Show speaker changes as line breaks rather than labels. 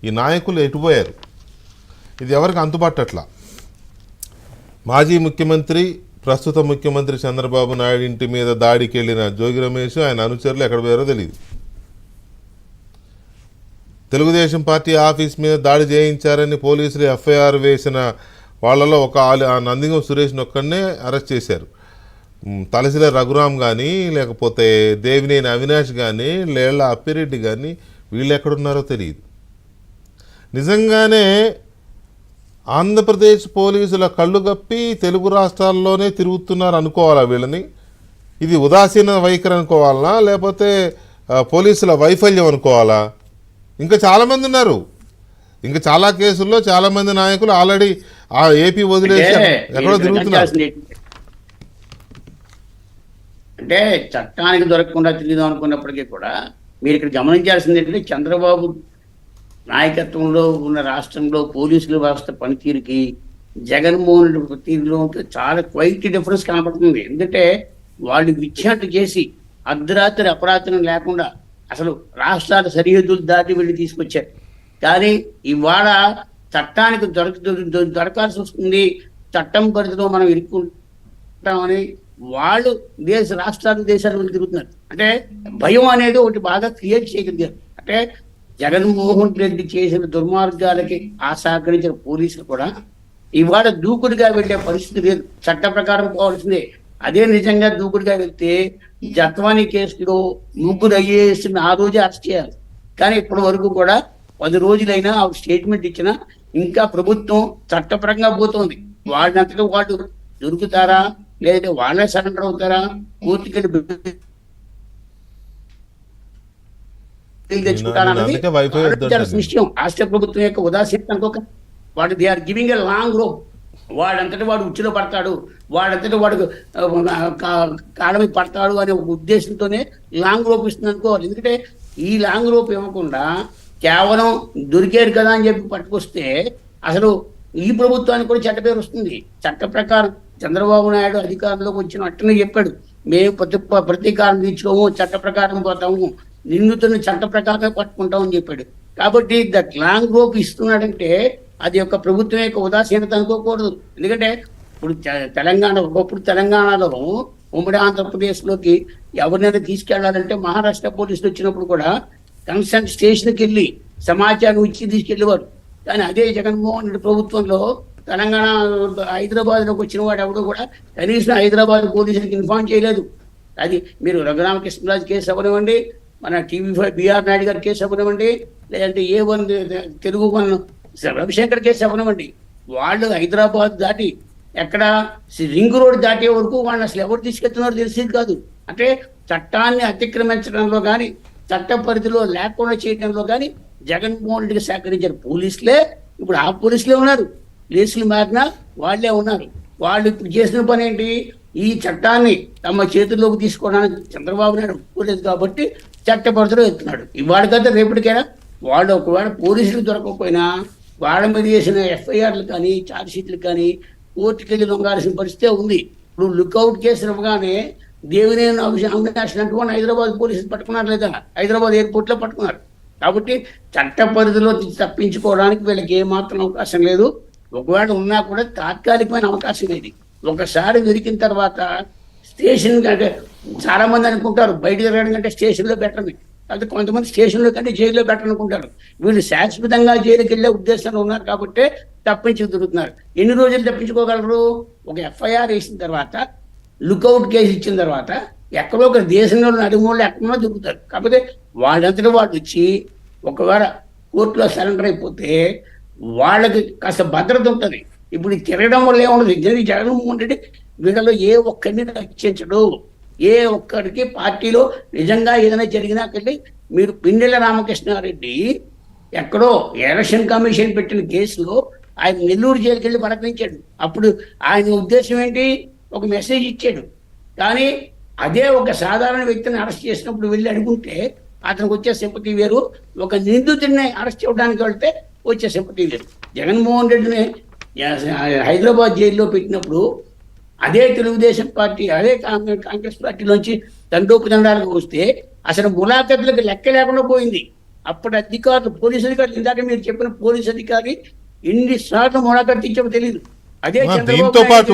ఈ నాయకులు ఎటుపోయారు? ఇది ఎవరికి అంతుపట్టట్లా. మాజీ ముఖ్యమంత్రి ప్రస్తుత ముఖ్యమంత్రి చంద్రబాబు నాయుడు ఇంటి మీద దాడికి వెళ్ళిన జోగి రమేష్ ఆయన అనుచరులు ఎక్కడ పోయారో తెలియదు. తెలుగుదేశం పార్టీ ఆఫీస్ మీద దాడి చేయించారని పోలీసులు ఎఫ్ఐఆర్ వేసిన వాళ్ళలో ఒక నందిగం సురేష్ ఒక్కడనే అరెస్ట్ చేశారు. తలసిల రఘురామ్ కానీ లేకపోతే దేవినేని అవినాష్ కానీ లేళ్ల అప్పిరెడ్డి కానీ వీళ్ళు ఎక్కడున్నారో తెలియదు. నిజంగానే ఆంధ్రప్రదేశ్ పోలీసుల కళ్ళు కప్పి తెలుగు రాష్ట్రాల్లోనే తిరుగుతున్నారు అనుకోవాలా వీళ్ళని? ఇది ఉదాసీన వైఖరి అనుకోవాలనా లేకపోతే పోలీసుల వైఫల్యం అనుకోవాలా? ఇంకా చాలామంది ఉన్నారు. ఇంకా చాలా కేసుల్లో చాలామంది నాయకులు ఆల్రెడీ ఆ ఏపీ వదిలేసి ఎక్కడో తిరుగుతున్నారు.
అంటే చట్టానికి దొరకకుండా తిరుగుదాం అనుకున్నప్పటికీ కూడా మీరు ఇక్కడ గమనించాల్సింది ఏంటంటే చంద్రబాబు నాయకత్వంలో ఉన్న రాష్ట్రంలో పోలీసుల వ్యవస్థ పనితీరుకి జగన్మోహన్ రెడ్డి పనితీరులో చాలా క్వైట్ డిఫరెన్స్ కనపడుతుంది. ఎందుకంటే వాళ్ళు విచ్ఛిన్నట్టు చేసి అర్ధరాత్రి అపరాత్రం లేకుండా అసలు రాష్ట్రాల సరిహద్దులు దాటి వెళ్ళి తీసుకొచ్చారు. కానీ ఇవాళ చట్టానికి దొరకాల్సి వస్తుంది, చట్టం పరిధిలో మనం ఇరుక్కుంటామని వాళ్ళు రాష్ట్రాలు దేశాలు తిరుగుతున్నారు. అంటే భయం అనేది ఒకటి బాగా క్రియేట్ చేయగలిగారు. అంటే జగన్మోహన్ రెడ్డి చేసిన దుర్మార్గాలకి సహకరించిన పోలీసులు కూడా ఇవాళ దూకుడుగా వెళ్ళే పరిస్థితి లేదు. చట్ట ప్రకారం పోవాల్సిందే. అదే నిజంగా దూకుడుగా వెళ్తే జత్వానీ కేసులో 3 IAS ఆ రోజే అరెస్ట్ చేయాలి. కానీ ఇప్పటి వరకు కూడా 10 రోజులైనా ఆ స్టేట్మెంట్ ఇచ్చినా ఇంకా ప్రభుత్వం చట్టపరంగా పోతుంది. వాళ్ళంతటా వాళ్ళు దొరుకుతారా లేదంటే వాళ్ళే సరెండర్ అవుతారా, కోర్టుకెళ్ళి విషయం రాష్ట్ర ప్రభుత్వం యొక్క ఉదాసీనత అనుకోక వాడు they are giving a long rope. వాడంతటి వాడు ఉచ్చులో పడతాడు, వాడంతటి వాడు కాళ్ళ మీద పడతాడు అనే ఒక ఉద్దేశంతోనే లాంగ్ రోప్ ఇస్తుంది అనుకోవాలి. ఎందుకంటే ఈ లాంగ్ రోప్ ఇవ్వకుండా కేవలం దొరికారు కదా అని చెప్పి పట్టుకొస్తే అసలు ఈ ప్రభుత్వానికి కూడా చెడ్డ పేరు వస్తుంది. చట్ట ప్రకారం చంద్రబాబు నాయుడు అధికారంలోకి వచ్చిన అట్టనే చెప్పాడు, మేము ప్రతీకారం తీర్చుకోము, చట్ట ప్రకారం పోతాము, నిందితులను చట్ట ప్రకారమే పట్టుకుంటామని చెప్పాడు. కాబట్టి దట్ లాంగ్ రోప్ ఇస్తున్నాడంటే అది యొక్క ప్రభుత్వం యొక్క ఉదాసీనత అనుకోకూడదు. ఎందుకంటే ఇప్పుడు ఒకప్పుడు తెలంగాణలో ఉమ్మడి ఆంధ్రప్రదేశ్లోకి ఎవరినైనా తీసుకెళ్లాలంటే మహారాష్ట్ర పోలీసులు వచ్చినప్పుడు కూడా కన్సర్న్ స్టేషన్కి వెళ్ళి సమాచారం ఇచ్చి తీసుకెళ్ళేవారు. కానీ అదే జగన్మోహన్ రెడ్డి ప్రభుత్వంలో తెలంగాణ హైదరాబాద్లోకి వచ్చిన వాడు ఎవడు కూడా కనీసం హైదరాబాద్ పోలీసులకు ఇన్ఫార్మ్ చేయలేదు. అది మీరు రఘురామకృష్ణరాజు కేసు అవ్వనివ్వండి, మన TV5 బిఆర్ నాయుడు గారి కేసు అవ్వనివ్వండి, లేదంటే A1 తెలుగు రవిశంకర్ కేసు అవ్వనివ్వండి, వాళ్ళు హైదరాబాద్ దాటి ఎక్కడ రింగ్ రోడ్ దాటే వరకు వాళ్ళు అసలు ఎవరు తీసుకెళ్తున్నారో తెలిసేది కాదు. అంటే చట్టాన్ని అతిక్రమించడంలో కానీ చట్ట పరిధిలో లేకుండా చేయడంలో కానీ జగన్మోహన్ రెడ్డికి సహకరించారు పోలీసులే. ఇప్పుడు ఆ పోలీసులే ఉన్నారు, ప్లేసులు మారినా వాళ్ళే ఉన్నారు. వాళ్ళు ఇప్పుడు చేసిన పని ఏంటి? ఈ చట్టాన్ని తమ చేతుల్లోకి తీసుకోవడానికి చంద్రబాబు నాయుడు ఒప్పుకోలేదు కాబట్టి చట్ట పరిధిలో ఎత్తున్నాడు. ఇవాళ కదా రేపటికైనా వాళ్ళు ఒకవేళ పోలీసులు దొరకకపోయినా వాళ్ళ మీద చేసిన FIRలు కానీ ఛార్జ్షీట్లు కానీ కోర్టుకెళ్ళి లొంగాల్సిన పరిస్థితే ఉంది. ఇప్పుడు లుక్అవుట్ కేసు ఇవ్వగానే దేవినేని అవినాష్ అంటూ హైదరాబాద్ పోలీసులు పట్టుకున్నారు, లేదా హైదరాబాద్ ఎయిర్పోర్ట్లో పట్టుకున్నారు. కాబట్టి చట్ట పరిధిలో తప్పించుకోవడానికి వీళ్ళకి ఏమాత్రం అవకాశం లేదు. ఒకవేళ ఉన్నా కూడా తాత్కాలికమైన అవకాశం ఇది. ఒకసారి దొరికిన తర్వాత స్టేషన్ కంటే చాలా మంది అనుకుంటారు బయట తిరగడం కంటే స్టేషన్లో బెటర్ని, అయితే కొంతమంది స్టేషన్లో కంటే జైల్లో బెటర్ అనుకుంటారు. వీళ్ళు శాశ్వతంగా జైలుకి వెళ్ళే ఉద్దేశంలో ఉన్నారు కాబట్టి తప్పించుకు తిరుగుతున్నారు. ఎన్ని రోజులు తప్పించుకోగలరు? ఒక FIR వేసిన తర్వాత, లుక్అవుట్ కేసు ఇచ్చిన తర్వాత ఎక్కడో ఒక దేశంలో నడుమూళ్ళు ఎక్కడో దొరుకుతారు. కాకపోతే వాళ్ళంతటా వాళ్ళు వచ్చి ఒకవేళ కోర్టులో సరెండర్ అయిపోతే వాళ్ళకి కాస్త భద్రత ఉంటుంది. ఇప్పుడు తిరగడం వల్ల ఏముండదు. జగన్మోహన్ రెడ్డి వీళ్ళలో ఏ ఒక్కరిని రక్షించడు. ఏ ఒక్కరికి పార్టీలో నిజంగా ఏదైనా జరిగినాకెళ్ళి మీరు పిన్నెల రామకృష్ణారెడ్డి ఎక్కడో ఎలక్షన్ కమిషన్ పెట్టిన కేసులో ఆయన నెల్లూరు జైలుకి వెళ్ళి పలకరించాడు. అప్పుడు ఆయన ఉద్దేశం ఏంటి? ఒక మెసేజ్ ఇచ్చాడు. కానీ అదే ఒక సాధారణ వ్యక్తిని అరెస్ట్ చేసినప్పుడు వెళ్ళి అడుగుంటే అతనికి వచ్చే సింపతి వేరు, ఒక నిందితుడిని అరెస్ట్ చేయడానికి వెళ్తే వచ్చే సింపతి వేరు. జగన్మోహన్ రెడ్డిని హైదరాబాద్ జైల్లో పెట్టినప్పుడు అదే తెలుగుదేశం పార్టీ అదే కాంగ్రెస్ పార్టీలోంచి దండోపదండాలకు వస్తే అసలు ములాఖతులకు లెక్క లేకుండా పోయింది. అప్పటి అధికారులు, పోలీసు అధికారులు, ఇందాక మీరు చెప్పిన పోలీసు అధికారి ఎన్నిసార్లు మొడకట్టించామో తెలియదు. అదే చంద్రబాబు
దీంతో
నాయుడు
పాటు